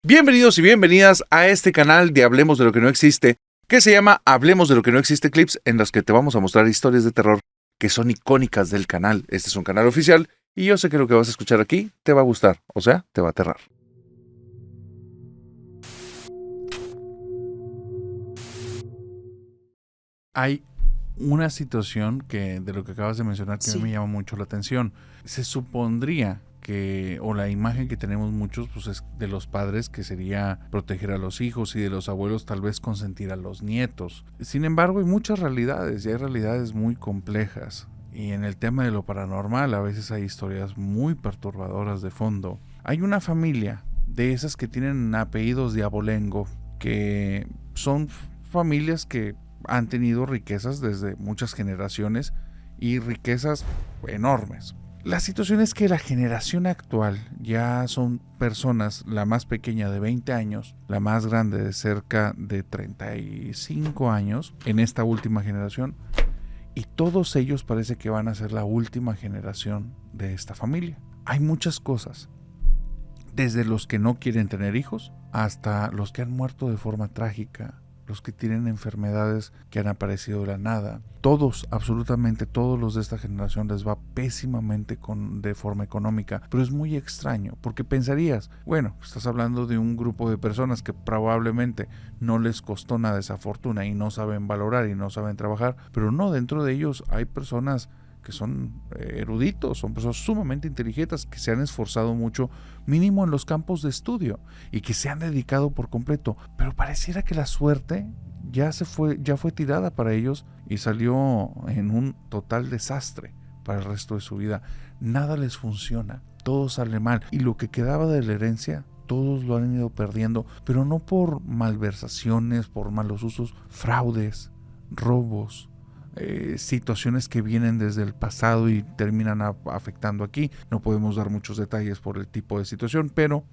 Bienvenidos y bienvenidas a este canal de Hablemos de lo que no existe, que se llama Hablemos de lo que no existe clips, en las que te vamos a mostrar historias de terror que son icónicas del canal. Este es un canal oficial y yo sé que lo que vas a escuchar aquí te va a gustar, o sea, te va a aterrar. Hay una situación de lo que acabas de mencionar que a mí me llama mucho la atención. Se supondría que, o la imagen que tenemos muchos, pues es de los padres, que sería proteger a los hijos, y de los abuelos tal vez consentir a los nietos. Sin embargo, hay muchas realidades y hay realidades muy complejas. Y en el tema de lo paranormal a veces hay historias muy perturbadoras de fondo. Hay una familia de esas que tienen apellidos de abolengo, que son familias que han tenido riquezas desde muchas generaciones y riquezas enormes. La situación es que la generación actual ya son personas, la más pequeña de 20 años, la más grande de cerca de 35 años en esta última generación, y todos ellos parece que van a ser la última generación de esta familia. Hay muchas cosas, desde los que no quieren tener hijos hasta los que han muerto de forma trágica, los que tienen enfermedades que han aparecido de la nada. Todos, absolutamente todos los de esta generación les va pésimamente de forma económica, pero es muy extraño, porque pensarías, bueno, estás hablando de un grupo de personas que probablemente no les costó nada esa fortuna y no saben valorar y no saben trabajar, pero no, dentro de ellos hay personas que son eruditos, son personas sumamente inteligentes, que se han esforzado mucho, mínimo en los campos de estudio, y que se han dedicado por completo, pero pareciera que la suerte ya fue tirada para ellos y salió en un total desastre para el resto de su vida. Nada les funciona, todo sale mal, y lo que quedaba de la herencia todos lo han ido perdiendo, pero no por malversaciones, por malos usos, fraudes, robos, situaciones que vienen desde el pasado y terminan afectando aquí. No podemos dar muchos detalles por el tipo de situación, pero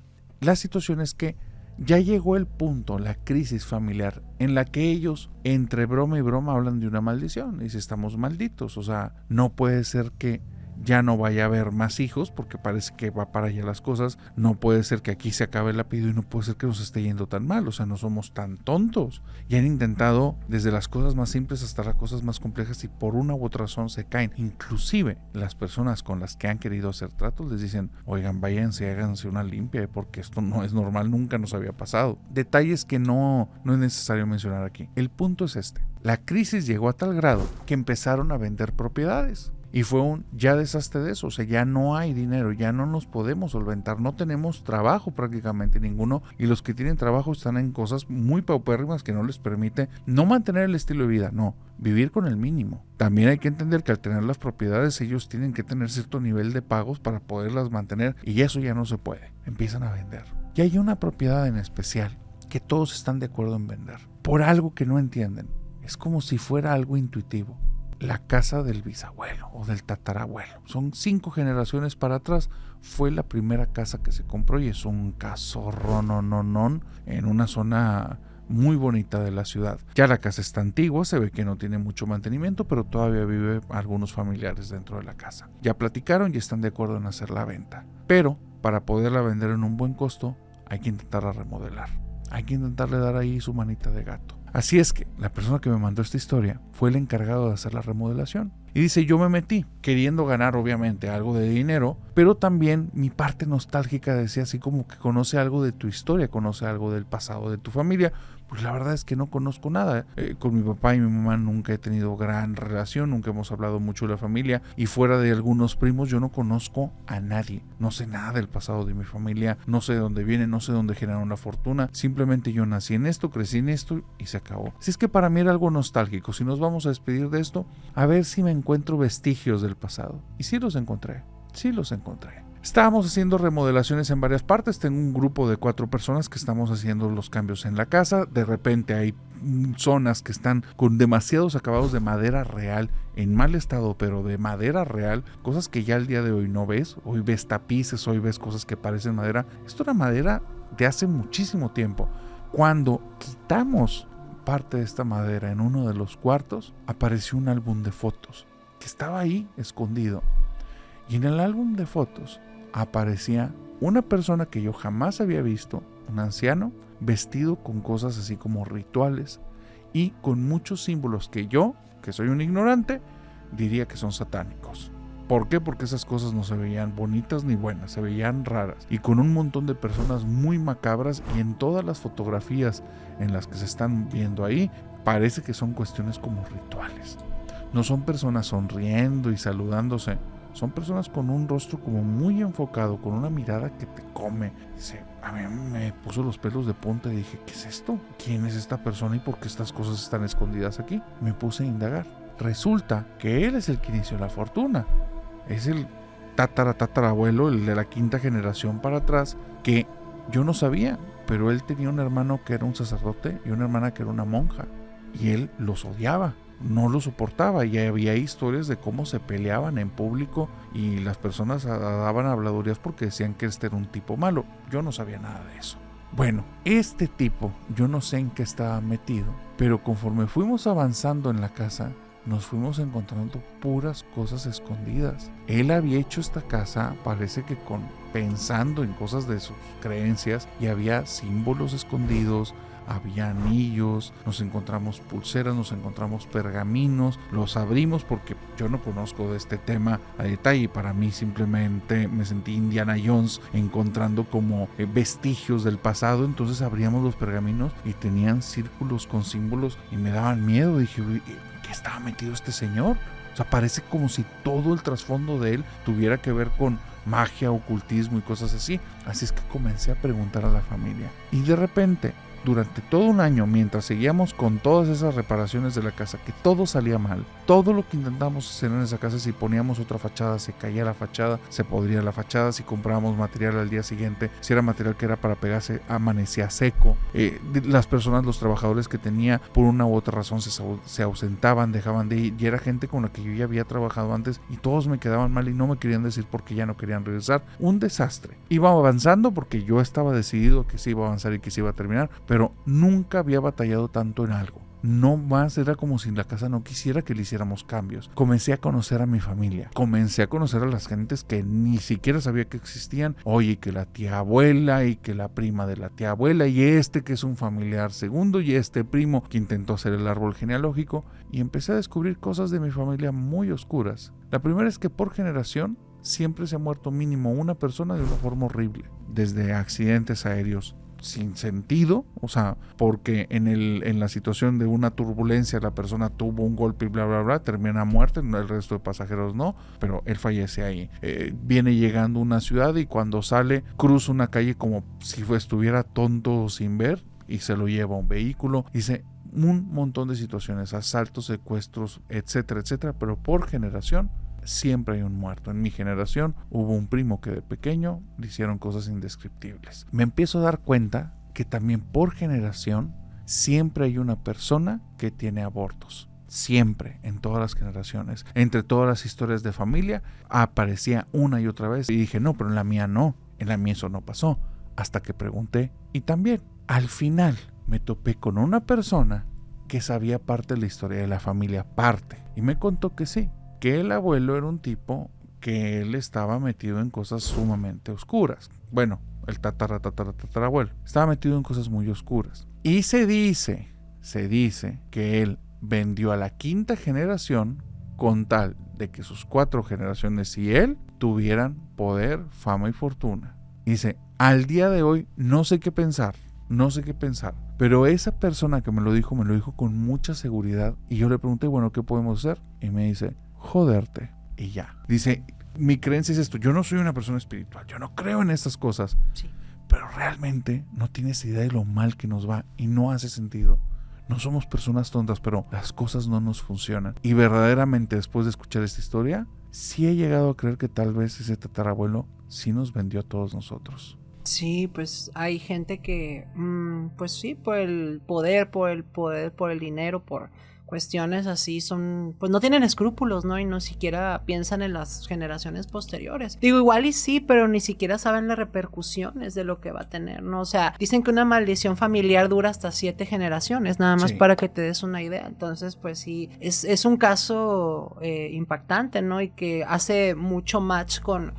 la situación es que ya llegó el punto, la crisis familiar, en la que ellos, entre broma y broma, hablan de una maldición. Y si estamos malditos, o sea, no puede ser que ya no vaya a haber más hijos, porque parece que va para allá las cosas. No puede ser que aquí se acabe el apellido, y no puede ser que nos esté yendo tan mal. O sea, no somos tan tontos. Y han intentado desde las cosas más simples hasta las cosas más complejas, y por una u otra razón se caen. Inclusive las personas con las que han querido hacer tratos les dicen: oigan, váyanse, háganse una limpia, porque esto no es normal, nunca nos había pasado. Detalles que no es necesario mencionar aquí. El punto es este: la crisis llegó a tal grado que empezaron a vender propiedades. Y fue un ya deshazte de eso, o sea, ya no hay dinero, ya no nos podemos solventar, no tenemos trabajo prácticamente ninguno, y los que tienen trabajo están en cosas muy paupérrimas que no les permite no mantener el estilo de vida, no, vivir con el mínimo. También hay que entender que al tener las propiedades ellos tienen que tener cierto nivel de pagos para poderlas mantener, y eso ya no se puede, empiezan a vender. Y hay una propiedad en especial que todos están de acuerdo en vender, por algo que no entienden, es como si fuera algo intuitivo. La casa del bisabuelo o del tatarabuelo. Son 5 generaciones para atrás. Fue la primera casa que se compró y es un casorronononón en una zona muy bonita de la ciudad. Ya la casa está antigua, se ve que no tiene mucho mantenimiento, pero todavía vive algunos familiares dentro de la casa. Ya platicaron y están de acuerdo en hacer la venta. Pero para poderla vender en un buen costo, hay que intentarla remodelar. Hay que intentarle dar ahí su manita de gato. Así es que la persona que me mandó esta historia fue el encargado de hacer la remodelación. Y dice: yo me metí queriendo ganar obviamente algo de dinero, pero también mi parte nostálgica decía así como que conoce algo de tu historia, conoce algo del pasado de tu familia. Pues la verdad es que no conozco nada. Con mi papá y mi mamá nunca he tenido gran relación, nunca hemos hablado mucho de la familia, y fuera de algunos primos yo no conozco a nadie. No sé nada del pasado de mi familia, no sé de dónde viene, no sé dónde generaron la fortuna. Simplemente yo nací en esto, crecí en esto y se acabó. Si es que para mí era algo nostálgico. Si nos vamos a despedir de esto, a ver si me encuentro vestigios del pasado. Y sí los encontré, sí los encontré. Estábamos haciendo remodelaciones en varias partes. Tengo un grupo de 4 personas que estamos haciendo los cambios en la casa. De repente hay zonas que están con demasiados acabados de madera real, en mal estado, pero de madera real, cosas que ya al día de hoy no ves. Hoy ves tapices, hoy ves cosas que parecen madera. Esto era madera de hace muchísimo tiempo. Cuando quitamos parte de esta madera en uno de los cuartos, apareció un álbum de fotos que estaba ahí escondido. Y en el álbum de fotos aparecía una persona que yo jamás había visto, un anciano, vestido con cosas así como rituales y con muchos símbolos que yo, que soy un ignorante, diría que son satánicos. ¿Por qué? Porque esas cosas no se veían bonitas ni buenas, se veían raras y con un montón de personas muy macabras, y en todas las fotografías en las que se están viendo ahí parece que son cuestiones como rituales. No son personas sonriendo y saludándose, son personas con un rostro como muy enfocado, con una mirada que te come. A mí me puso los pelos de punta y dije, ¿qué es esto? ¿Quién es esta persona y por qué estas cosas están escondidas aquí? Me puse a indagar. Resulta que él es el que inició la fortuna. Es el tatarabuelo, el de la quinta generación para atrás, que yo no sabía, pero él tenía un hermano que era un sacerdote y una hermana que era una monja, y él los odiaba, no los soportaba, y había historias de cómo se peleaban en público y las personas daban habladurías porque decían que este era un tipo malo. Yo no sabía nada de eso. Bueno, este tipo, yo no sé en qué estaba metido, pero conforme fuimos avanzando en la casa, nos fuimos encontrando puras cosas escondidas. Él había hecho esta casa, parece que pensando en cosas de sus creencias, y había símbolos escondidos, había anillos, nos encontramos pulseras, nos encontramos pergaminos, los abrimos porque yo no conozco de este tema a detalle. Para mí simplemente me sentí Indiana Jones encontrando como vestigios del pasado. Entonces abríamos los pergaminos y tenían círculos con símbolos y me daban miedo. Dije, ¿qué estaba metido este señor? O sea, parece como si todo el trasfondo de él tuviera que ver con magia, ocultismo y cosas así. Así es que comencé a preguntar a la familia. Y de repente, durante todo un año, mientras seguíamos con todas esas reparaciones de la casa, que todo salía mal, todo lo que intentamos hacer en esa casa, si poníamos otra fachada, se caía la fachada, se podría la fachada, si comprábamos material al día siguiente, si era material que era para pegarse, amanecía seco. Las personas, los trabajadores que tenía, por una u otra razón se ausentaban, dejaban de ir, y era gente con la que yo ya había trabajado antes, y todos me quedaban mal y no me querían decir porque ya no querían regresar. Un desastre. Iba avanzando porque yo estaba decidido que sí iba a avanzar y que sí iba a terminar, pero nunca había batallado tanto en algo. No más, era como si la casa no quisiera que le hiciéramos cambios. Comencé a conocer a mi familia, comencé a conocer a las gentes que ni siquiera sabía que existían. Oye, que la tía abuela y que la prima de la tía abuela y que es un familiar segundo y este primo que intentó hacer el árbol genealógico, y empecé a descubrir cosas de mi familia muy oscuras. La primera es que por generación siempre se ha muerto mínimo una persona de una forma horrible, desde accidentes aéreos sin sentido, o sea, porque en la situación de una turbulencia la persona tuvo un golpe y bla bla bla, termina muerta, el resto de pasajeros no, pero él fallece ahí. Viene llegando a una ciudad y cuando sale cruza una calle como si estuviera tonto sin ver y se lo lleva un vehículo. Dice, un montón de situaciones, asaltos, secuestros, etcétera, etcétera, pero por generación siempre hay un muerto. En mi generación hubo un primo que de pequeño le hicieron cosas indescriptibles. Me empiezo a dar cuenta que también por generación siempre hay una persona que tiene abortos. Siempre, en todas las generaciones, entre todas las historias de familia, aparecía una y otra vez. Y dije, no, pero en la mía no, en la mía eso no pasó. Hasta que pregunté, y también, al final, me topé con una persona que sabía parte de la historia de la familia, parte, y me contó que sí, que el abuelo era un tipo que él estaba metido en cosas sumamente oscuras. Bueno, el tatarabuelo estaba metido en cosas muy oscuras. Y se dice que él vendió a la quinta generación con tal de que sus 4 generaciones y él tuvieran poder, fama y fortuna. Dice, al día de hoy no sé qué pensar, pero esa persona que me lo dijo con mucha seguridad, y yo le pregunté, bueno, ¿qué podemos hacer? Y me dice, joderte y ya. Dice, mi creencia es esto, yo no soy una persona espiritual, yo no creo en estas cosas, sí, pero realmente no tienes idea de lo mal que nos va y no hace sentido. No somos personas tontas, pero las cosas no nos funcionan. Y verdaderamente después de escuchar esta historia, sí he llegado a creer que tal vez ese tatarabuelo sí nos vendió a todos nosotros. Sí, pues hay gente que, pues sí, por el poder, por el dinero, por cuestiones así son, pues no tienen escrúpulos, ¿no? Y no siquiera piensan en las generaciones posteriores. Digo, igual y sí, pero ni siquiera saben las repercusiones de lo que va a tener, ¿no? O sea, dicen que una maldición familiar dura hasta 7 generaciones, nada más para que te des una idea. Entonces, pues sí, es un caso impactante, ¿no? Y que hace mucho match con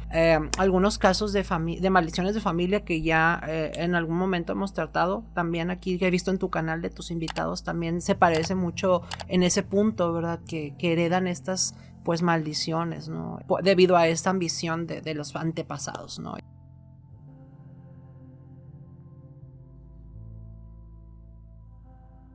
algunos casos de maldiciones de familia que ya en algún momento hemos tratado también aquí, que he visto en tu canal de tus invitados, también se parece mucho en ese punto, ¿verdad? Que heredan estas pues maldiciones, ¿no? Debido a esta ambición de los antepasados, ¿no?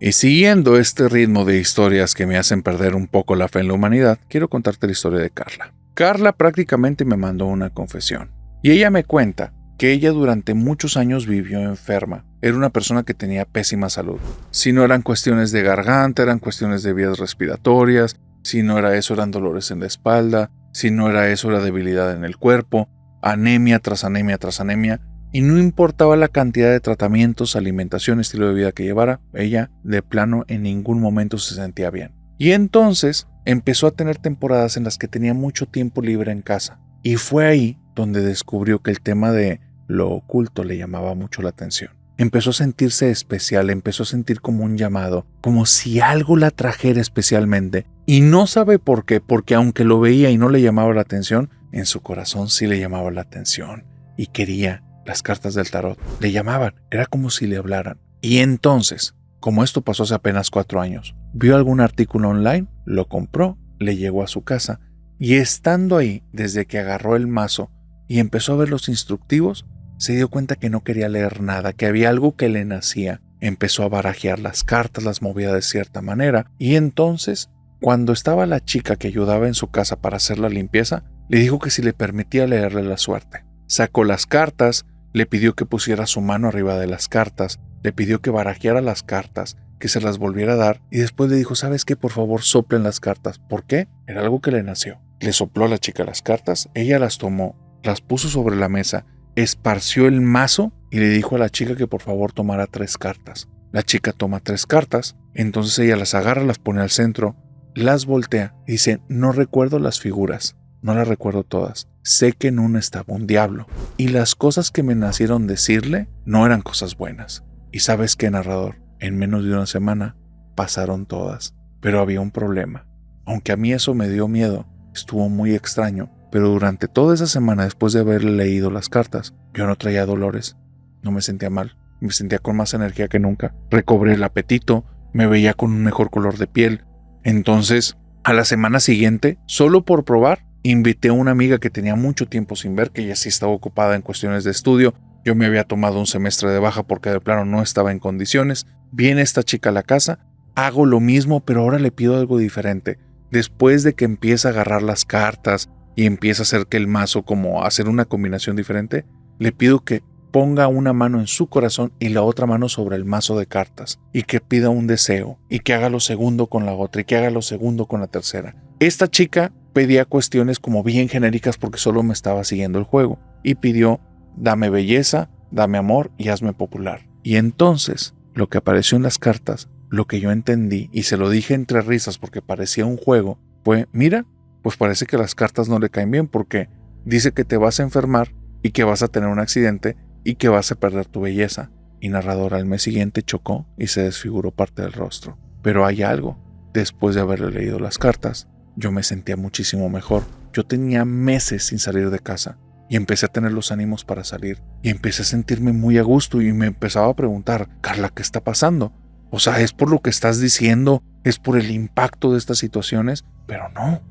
Y siguiendo este ritmo de historias que me hacen perder un poco la fe en la humanidad, quiero contarte la historia de Carla. Carla prácticamente me mandó una confesión. Y ella me cuenta que ella durante muchos años vivió enferma. Era una persona que tenía pésima salud. Si no eran cuestiones de garganta, eran cuestiones de vías respiratorias. Si no era eso, eran dolores en la espalda. Si no era eso, era debilidad en el cuerpo. Anemia tras anemia tras anemia. Y no importaba la cantidad de tratamientos, alimentación, estilo de vida que llevara, ella de plano en ningún momento se sentía bien. Y entonces empezó a tener temporadas en las que tenía mucho tiempo libre en casa. Y fue ahí donde descubrió que el tema de lo oculto le llamaba mucho la atención. Empezó a sentirse especial, empezó a sentir como un llamado, como si algo la trajera especialmente. Y no sabe por qué, porque aunque lo veía y no le llamaba la atención, en su corazón sí le llamaba la atención. Y quería. Las cartas del tarot le llamaban, era como si le hablaran. Y entonces, como esto pasó hace apenas 4 años, vio algún artículo online, lo compró, le llegó a su casa, y estando ahí, desde que agarró el mazo y empezó a ver los instructivos, se dio cuenta que no quería leer nada, que había algo que le nacía. Empezó a barajear las cartas, las movía de cierta manera, y entonces, cuando estaba la chica que ayudaba en su casa para hacer la limpieza, le dijo que si le permitía leerle la suerte. Sacó las cartas, le pidió que pusiera su mano arriba de las cartas, le pidió que barajeara las cartas, que se las volviera a dar, y después le dijo, ¿sabes qué? Por favor, soplen las cartas. ¿Por qué? Era algo que le nació. Le sopló a la chica las cartas, ella las tomó, las puso sobre la mesa, esparció el mazo y le dijo a la chica que por favor tomara 3 cartas. La chica toma 3 cartas, entonces ella las agarra, las pone al centro, las voltea y dice, no recuerdo las figuras. No las recuerdo todas. Sé que en una estaba un diablo. Y las cosas que me nacieron decirle no eran cosas buenas. Y ¿sabes qué, narrador? En menos de una semana pasaron todas. Pero había un problema. Aunque a mí eso me dio miedo, estuvo muy extraño. Pero durante toda esa semana, después de haberle leído las cartas, yo no traía dolores. No me sentía mal. Me sentía con más energía que nunca. Recobré el apetito. Me veía con un mejor color de piel. Entonces, a la semana siguiente, solo por probar, invité a una amiga que tenía mucho tiempo sin ver, que ella sí estaba ocupada en cuestiones de estudio. Yo me había tomado un semestre de baja porque de plano no estaba en condiciones. Viene esta chica a la casa, hago lo mismo, pero ahora le pido algo diferente. Después de que empieza a agarrar las cartas y empieza a hacer que el mazo como hacer una combinación diferente, le pido que ponga una mano en su corazón y la otra mano sobre el mazo de cartas, y que pida un deseo, y que haga lo segundo con la otra, y que haga lo segundo con la tercera. Esta chica pedía cuestiones como bien genéricas porque solo me estaba siguiendo el juego, y pidió, dame belleza, dame amor y hazme popular. Y entonces, lo que apareció en las cartas, lo que yo entendí, y se lo dije entre risas porque parecía un juego, fue, mira, pues parece que las cartas no le caen bien porque dice que te vas a enfermar y que vas a tener un accidente y que vas a perder tu belleza. Y narrador, al mes siguiente chocó y se desfiguró parte del rostro. Pero hay algo, después de haberle leído las cartas, yo me sentía muchísimo mejor. Yo tenía meses sin salir de casa y empecé a tener los ánimos para salir y empecé a sentirme muy a gusto y me empezaba a preguntar, Carla, ¿qué está pasando? O sea, ¿es por lo que estás diciendo? ¿Es por el impacto de estas situaciones? Pero no,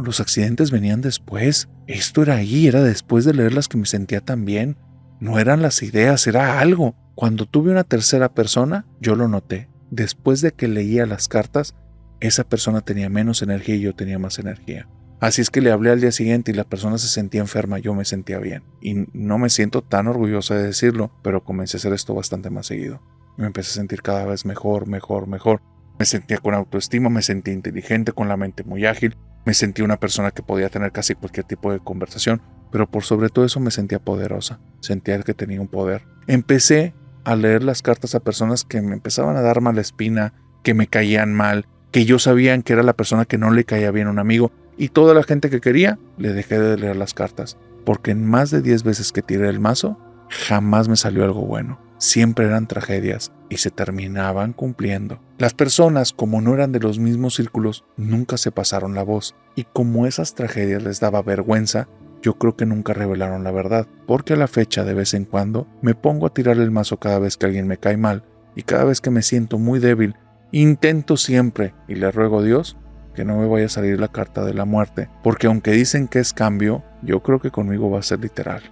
los accidentes venían después. Esto era ahí, era después de leerlas que me sentía tan bien. No eran las ideas, era algo. Cuando tuve una tercera persona, yo lo noté. Después de que leía las cartas, esa persona tenía menos energía y yo tenía más energía. Así es que le hablé al día siguiente y la persona se sentía enferma, yo me sentía bien. Y no me siento tan orgullosa de decirlo, pero comencé a hacer esto bastante más seguido. Me empecé a sentir cada vez mejor. Me sentía con autoestima, me sentía inteligente, con la mente muy ágil. Me sentía una persona que podía tener casi cualquier tipo de conversación, pero por sobre todo eso me sentía poderosa. Sentía que tenía un poder. Empecé a leer las cartas a personas que me empezaban a dar mala espina, que me caían mal, que yo sabía que era la persona que no le caía bien a un amigo, y toda la gente que quería, le dejé de leer las cartas, porque en más de 10 veces que tiré el mazo, jamás me salió algo bueno. Siempre eran tragedias y se terminaban cumpliendo. Las personas, como no eran de los mismos círculos, nunca se pasaron la voz, y como esas tragedias les daba vergüenza, yo creo que nunca revelaron la verdad, porque a la fecha de vez en cuando me pongo a tirar el mazo cada vez que alguien me cae mal, y cada vez que me siento muy débil, intento siempre y le ruego a Dios que no me vaya a salir la carta de la muerte, porque aunque dicen que es cambio, yo creo que conmigo va a ser literal.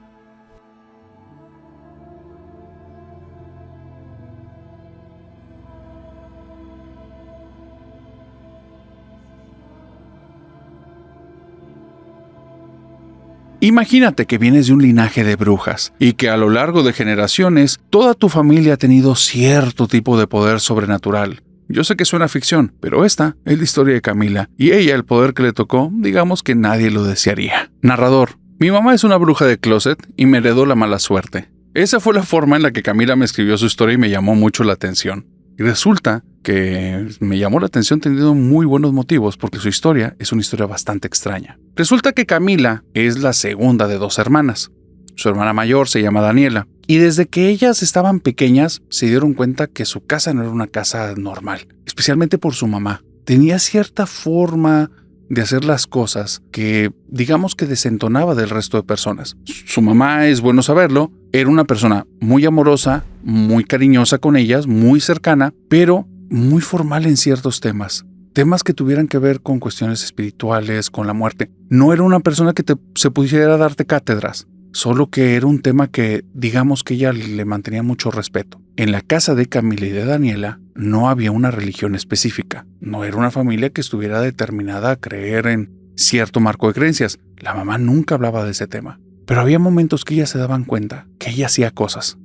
Imagínate que vienes de un linaje de brujas y que a lo largo de generaciones toda tu familia ha tenido cierto tipo de poder sobrenatural. Yo sé que suena ficción, pero esta es la historia de Camila, y ella, el poder que le tocó, digamos que nadie lo desearía. Narrador: mi mamá es una bruja de closet y me heredó la mala suerte. Esa fue la forma en la que Camila me escribió su historia y me llamó mucho la atención. Y resulta que me llamó la atención teniendo muy buenos motivos, porque su historia es una historia bastante extraña. Resulta que Camila es la segunda de 2 hermanas. Su hermana mayor se llama Daniela, y desde que ellas estaban pequeñas se dieron cuenta que su casa no era una casa normal, especialmente por su mamá. Tenía cierta forma de hacer las cosas que, digamos que desentonaba del resto de personas. Su mamá, es bueno saberlo, era una persona muy amorosa, muy cariñosa con ellas, muy cercana, pero muy formal en ciertos temas. Temas que tuvieran que ver con cuestiones espirituales, con la muerte. No era una persona que se pudiera darte cátedras, solo que era un tema que, digamos que ella le mantenía mucho respeto. En la casa de Camila y de Daniela no había una religión específica. No era una familia que estuviera determinada a creer en cierto marco de creencias. La mamá nunca hablaba de ese tema. Pero había momentos que ellas se daban cuenta que ella hacía cosas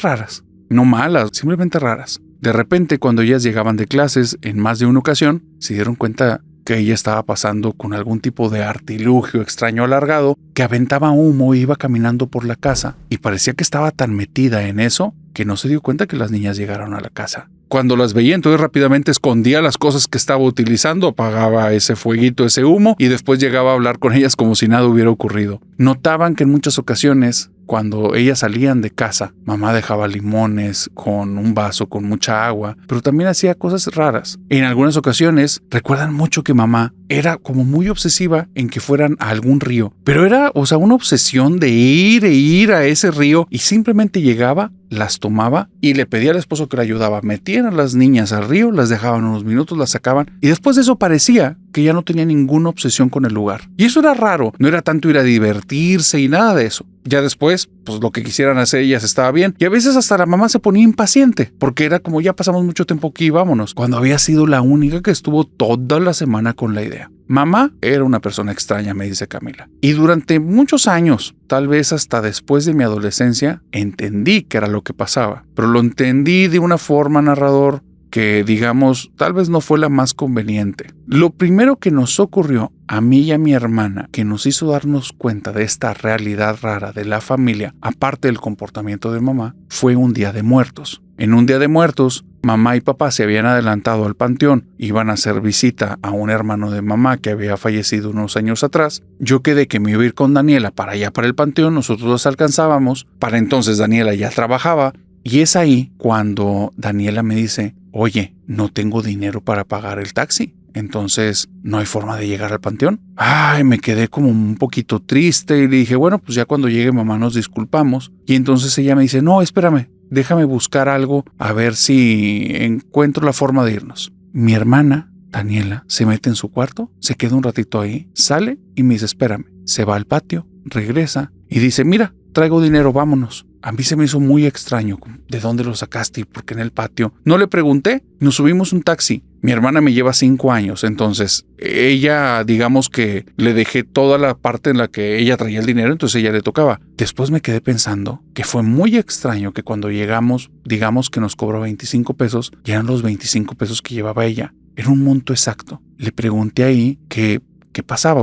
raras. No malas, simplemente raras. De repente, cuando ellas llegaban de clases, en más de una ocasión, se dieron cuenta que ella estaba pasando con algún tipo de artilugio extraño alargado que aventaba humo e iba caminando por la casa, y parecía que estaba tan metida en eso que no se dio cuenta que las niñas llegaron a la casa. Cuando las veía, entonces rápidamente escondía las cosas que estaba utilizando, apagaba ese fueguito, ese humo, y después llegaba a hablar con ellas como si nada hubiera ocurrido. Notaban que en muchas ocasiones, cuando ellas salían de casa, mamá dejaba limones con un vaso con mucha agua, pero también hacía cosas raras. En algunas ocasiones recuerdan mucho que mamá era como muy obsesiva en que fueran a algún río, pero era, una obsesión de ir a ese río, y simplemente llegaba, las tomaba y le pedía al esposo que le ayudaba. Metían a las niñas al río, las dejaban unos minutos, las sacaban, y después de eso parecía que ya no tenía ninguna obsesión con el lugar. Y eso era raro, no era tanto ir a divertirse y nada de eso. Ya después, pues lo que quisieran hacer ellas estaba bien, y a veces hasta la mamá se ponía impaciente, porque era como: ya pasamos mucho tiempo aquí, vámonos, cuando había sido la única que estuvo toda la semana con la idea. Mamá era una persona extraña, me dice Camila. Y durante muchos años, tal vez hasta después de mi adolescencia, entendí qué era lo que pasaba. Pero lo entendí de una forma, narrador, que, digamos, tal vez no fue la más conveniente. Lo primero que nos ocurrió a mí y a mi hermana, que nos hizo darnos cuenta de esta realidad rara de la familia, aparte del comportamiento de mamá, fue un Día de Muertos. En un Día de Muertos, mamá y papá se habían adelantado al panteón, iban a hacer visita a un hermano de mamá que había fallecido unos años atrás. Yo quedé que me iba a ir con Daniela para allá, para el panteón, nosotros los alcanzábamos. Para entonces Daniela ya trabajaba, y es ahí cuando Daniela me dice: oye, no tengo dinero para pagar el taxi, entonces no hay forma de llegar al panteón. Ay, me quedé como un poquito triste y le dije: bueno, pues ya cuando llegue mamá nos disculpamos. Y entonces ella me dice: no, espérame, déjame buscar algo a ver si encuentro la forma de irnos. Mi hermana, Daniela, se mete en su cuarto, se queda un ratito ahí, sale y me dice: espérame. Se va al patio, regresa y dice: mira, traigo dinero, vámonos. A mí se me hizo muy extraño. ¿De dónde lo sacaste? ¿Por qué en el patio? No le pregunté. Nos subimos un taxi. Mi hermana me lleva 5 años, entonces ella, digamos que le dejé toda la parte en la que ella traía el dinero, entonces ella le tocaba. Después me quedé pensando que fue muy extraño que cuando llegamos, digamos que nos cobró 25 pesos, y eran los 25 pesos que llevaba ella. Era un monto exacto. Le pregunté ahí ¿qué pasaba?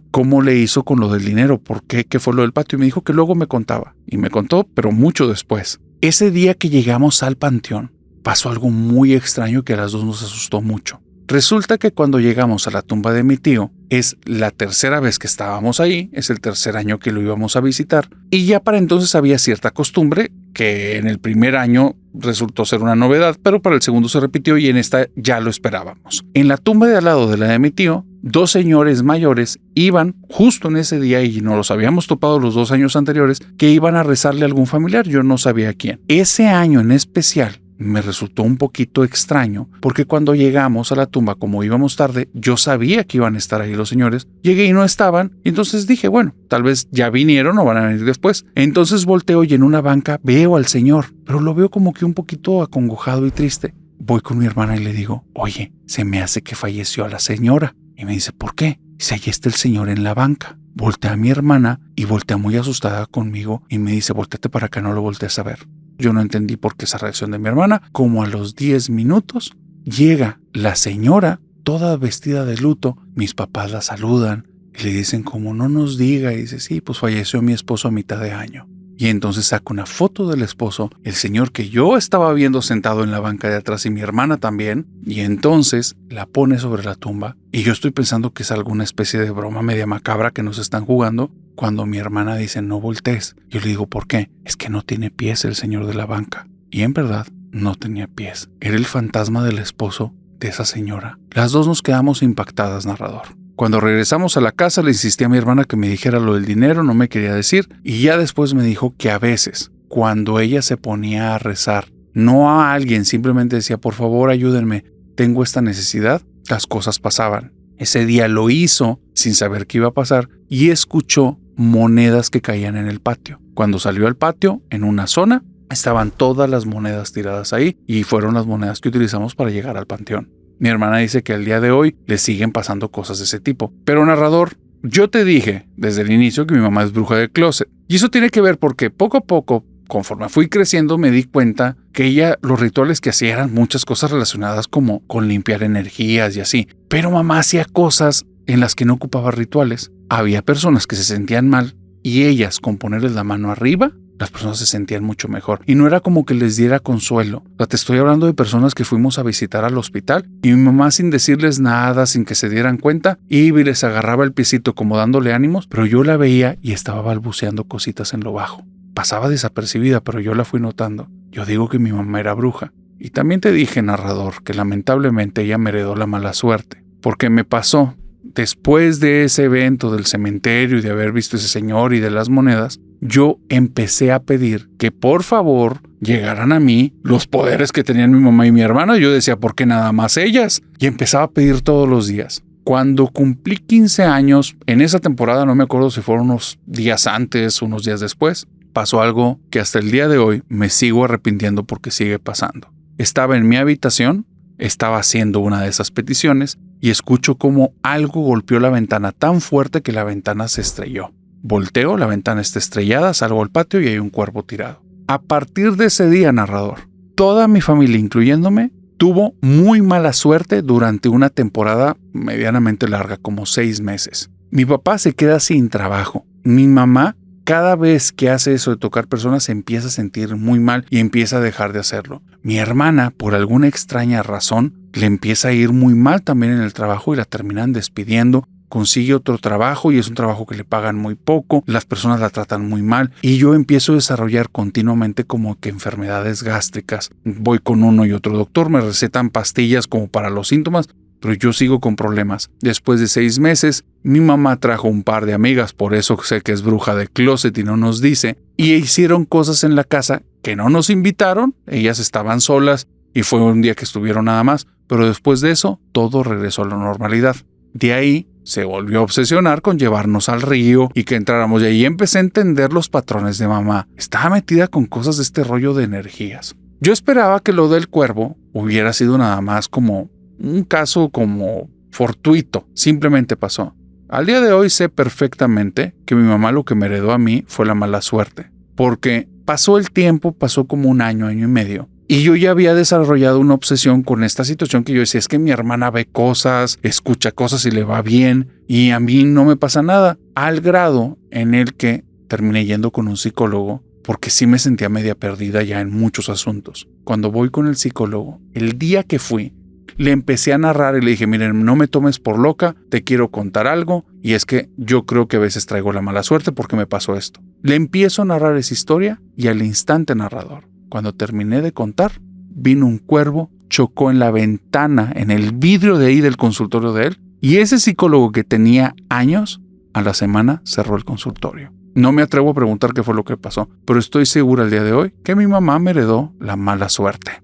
¿Cómo le hizo con lo del dinero? ¿Por qué? ¿Qué fue lo del patio? Y me dijo que luego me contaba. Y me contó, pero mucho después. Ese día que llegamos al panteón, pasó algo muy extraño que a las dos nos asustó mucho. Resulta que cuando llegamos a la tumba de mi tío, es la tercera vez que estábamos ahí, es el tercer año que lo íbamos a visitar, y ya para entonces había cierta costumbre que en el primer año resultó ser una novedad, pero para el segundo se repitió y en esta ya lo esperábamos. En la tumba de al lado de la de mi tío, 2 señores mayores iban justo en ese día, y nos los habíamos topado los 2 años anteriores, que iban a rezarle a algún familiar, yo no sabía quién. Ese año en especial me resultó un poquito extraño, porque cuando llegamos a la tumba, como íbamos tarde, yo sabía que iban a estar ahí los señores. Llegué y no estaban, y entonces dije, bueno, tal vez ya vinieron o van a venir después. Entonces volteo y en una banca veo al señor, pero lo veo como que un poquito acongojado y triste. Voy con mi hermana y le digo, oye, se me hace que falleció a la señora. Y me dice, ¿por qué? Dice, ahí está el señor en la banca. Voltea a mi hermana y voltea muy asustada conmigo y me dice, volteate para acá, no lo voltees a ver. Yo no entendí por qué esa reacción de mi hermana. Como a los 10 minutos llega la señora toda vestida de luto. Mis papás la saludan y le dicen como no nos diga. Y dice, sí, pues falleció mi esposo a mitad de año. Y entonces saca una foto del esposo, el señor que yo estaba viendo sentado en la banca de atrás y mi hermana también. Y entonces la pone sobre la tumba. Y yo estoy pensando que es alguna especie de broma media macabra que nos están jugando. Cuando mi hermana dice, no voltees, yo le digo, ¿por qué? Es que no tiene pies el señor de la banca. Y en verdad, no tenía pies. Era el fantasma del esposo de esa señora. Las dos nos quedamos impactadas, narrador. Cuando regresamos a la casa, le insistí a mi hermana que me dijera lo del dinero, no me quería decir. Y ya después me dijo que a veces, cuando ella se ponía a rezar, no a alguien, simplemente decía, por favor, ayúdenme, tengo esta necesidad, las cosas pasaban. Ese día lo hizo sin saber qué iba a pasar y escuchó monedas que caían en el patio. Cuando salió al patio, en una zona, estaban todas las monedas tiradas ahí y fueron las monedas que utilizamos para llegar al panteón. Mi hermana dice que al día de hoy le siguen pasando cosas de ese tipo. Pero narrador, yo te dije desde el inicio que mi mamá es bruja de closet. Y eso tiene que ver porque poco a poco, conforme fui creciendo, me di cuenta que ella, los rituales que hacía eran muchas cosas relacionadas como con limpiar energías y así. Pero mamá hacía cosas en las que no ocupaba rituales. Había personas que se sentían mal y ellas, con ponerles la mano arriba, las personas se sentían mucho mejor. Y no era como que les diera consuelo. O sea, te estoy hablando de personas que fuimos a visitar al hospital y mi mamá, sin decirles nada, sin que se dieran cuenta, iba y les agarraba el piecito como dándole ánimos, pero yo la veía y estaba balbuceando cositas en lo bajo. Pasaba desapercibida, pero yo la fui notando. Yo digo que mi mamá era bruja. Y también te dije, narrador, que lamentablemente ella me heredó la mala suerte. Porque me pasó, después de ese evento del cementerio y de haber visto ese señor y de las monedas, yo empecé a pedir que por favor llegaran a mí los poderes que tenían mi mamá y mi hermana. Yo decía, ¿por qué nada más ellas? Y empezaba a pedir todos los días. Cuando cumplí 15 años, en esa temporada, no me acuerdo si fueron unos días antes, unos días después, pasó algo que hasta el día de hoy me sigo arrepintiendo porque sigue pasando. Estaba en mi habitación, estaba haciendo una de esas peticiones y escucho como algo golpeó la ventana tan fuerte que la ventana se estrelló. Volteo, la ventana está estrellada, salgo al patio y hay un cuerpo tirado. A partir de ese día, narrador, toda mi familia, incluyéndome, tuvo muy mala suerte durante una temporada medianamente larga, como 6 meses. Mi papá se queda sin trabajo. Mi mamá, cada vez que hace eso de tocar personas, se empieza a sentir muy mal y empieza a dejar de hacerlo. Mi hermana, por alguna extraña razón, le empieza a ir muy mal también en el trabajo y la terminan despidiendo. Consigue otro trabajo y es un trabajo que le pagan muy poco, las personas la tratan muy mal y yo empiezo a desarrollar continuamente como que enfermedades gástricas. Voy con uno y otro doctor, me recetan pastillas como para los síntomas, pero yo sigo con problemas. Después de 6 meses, mi mamá trajo un par de amigas, por eso sé que es bruja de closet y no nos dice, y hicieron cosas en la casa que no nos invitaron, ellas estaban solas y fue un día que estuvieron nada más, pero después de eso todo regresó a la normalidad. De ahí se volvió a obsesionar con llevarnos al río y que entráramos y ahí empecé a entender los patrones de mamá. Estaba metida con cosas de este rollo de energías. Yo esperaba que lo del cuervo hubiera sido nada más como un caso como fortuito, simplemente pasó. Al día de hoy sé perfectamente que mi mamá lo que me heredó a mí fue la mala suerte, porque pasó el tiempo, pasó como un año, año y medio, y yo ya había desarrollado una obsesión con esta situación que yo decía, es que mi hermana ve cosas, escucha cosas y le va bien, y a mí no me pasa nada, al grado en el que terminé yendo con un psicólogo, porque sí me sentía media perdida ya en muchos asuntos. Cuando voy con el psicólogo, el día que fui, Le empecé a narrar y le dije, miren, no me tomes por loca, te quiero contar algo, y es que yo creo que a veces traigo la mala suerte porque me pasó esto. Le empiezo a narrar esa historia y al instante narrador, cuando terminé de contar, vino un cuervo, chocó en la ventana, en el vidrio de ahí del consultorio de él, y ese psicólogo que tenía años, a la semana cerró el consultorio. No me atrevo a preguntar qué fue lo que pasó, pero estoy segura el día de hoy que mi mamá me heredó la mala suerte.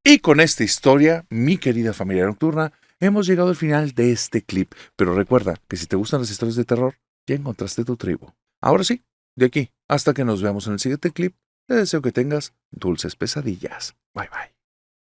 Y con esta historia, mi querida familia nocturna, hemos llegado al final de este clip. Pero recuerda que si te gustan las historias de terror, ya encontraste tu tribu. Ahora sí, de aquí hasta que nos veamos en el siguiente clip, te deseo que tengas dulces pesadillas. Bye bye.